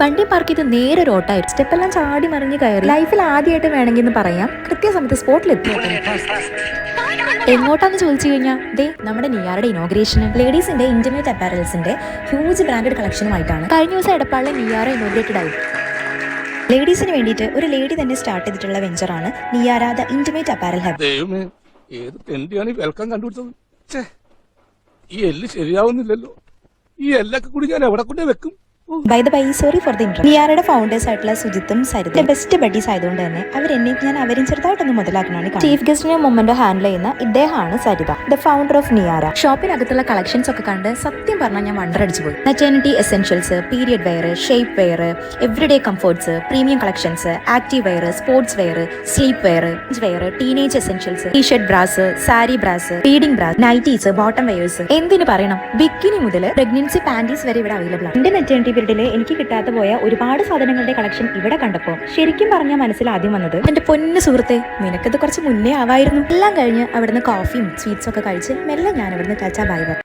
വണ്ടി പാർക്ക് ചെയ്ത് നേരെ ഒരു ഓട്ടായിരുന്നു. സ്റ്റെപ്പെല്ലാം ചാടി മറിഞ്ഞ് കയറി. ലൈഫിൽ ആദ്യമായിട്ട് വേണമെങ്കിൽ എന്ന് പറയാം, കൃത്യസമയത്ത് സ്പോട്ടിലെത്തി. എങ്ങോട്ടാന്ന് ചോദിച്ചു കഴിഞ്ഞാൽ നമ്മുടെ നിയാറുടെ ഇനോഗ്രേഷന് ലേഡീസിന്റെ ഇന്റിമേറ്റ് അപ്പാരൽസിന്റെ ഹ്യൂജ് ബ്രാൻഡഡ് കളക്ഷനുമായിട്ടാണ് കഴിഞ്ഞ ദിവസം എടപ്പാളിലെ നിയാറ ഇനോഗ്രേറ്റഡ് ആയി. ലേഡീസിന് വേണ്ടിയിട്ട് ഒരു ലേഡി തന്നെ സ്റ്റാർട്ട് ചെയ്തിട്ടുള്ള വെഞ്ചറാണ് നിയാര ദ ഇന്റിമേറ്റ് അപ്പാരൽ ഹബ്. ഈ എല്ല് ശരിയാവുന്നില്ലല്ലോ. ഈ എല്ലൊക്കെ കൂടി ഞാൻ എവിടെ കൊണ്ടേ വെക്കും? By the by, sorry for the interview. നിയാറയുടെ ഫൗണ്ടേഴ്സ് ആയിട്ടുള്ള സുജിത്തും സരിതും ബെസ്റ്റ് ബഡീസ് ആയതുകൊണ്ട് തന്നെ ഞാൻ അവരും ചെറുതായിട്ടൊന്ന് മുതലാക്കണമാണ്. ചീഫ് ഗസ്റ്റിനെ മൊമെന്റോ ഹാൻഡിൽ ചെയ്യുന്ന ഇദ്ദേഹമാണ് Saritha, the founder of Niyara. ഷോപ്പിനകത്തുള്ള കളക്ഷൻസ് ഒക്കെ കണ്ട് സത്യം പറഞ്ഞാൽ ഞാൻ വണ്ടർ അടിച്ചു പോയി. Maternity essentials, period wear, shape wear, everyday comforts, premium collections, active wear, sports wear, sleep wear, teenage essentials, T shirt bras, sari bras, feeding bras, nighties, bottom wears, എന്തിനു പറയണം, ബിക്കിനി മുതൽ പ്രഗ്നൻസി പാന്റീസ് വരെ ഇവിടെ അവൈലബിൾ ആണ്. എന്റെ maternity പീരീഡിൽ എനിക്ക് കിട്ടാതെ പോയ ഒരുപാട് സാധനങ്ങളുടെ കളക്ഷൻ ഇവിടെ കണ്ടപ്പോൾ ശരിക്കും പറഞ്ഞാൽ മനസ്സിൽ ആദ്യം വന്നത്, എന്റെ പൊന്നു സുഹൃത്തെ, നിനക്കത് കുറച്ച് മുന്നേ ആവായിരുന്നു. എല്ലാം കഴിഞ്ഞ് അവിടുന്ന് കോഫിയും സ്വീറ്റ്സും ഒക്കെ കഴിച്ച് മെല്ലെ ഞാൻ അവിടുന്ന് ബൈ.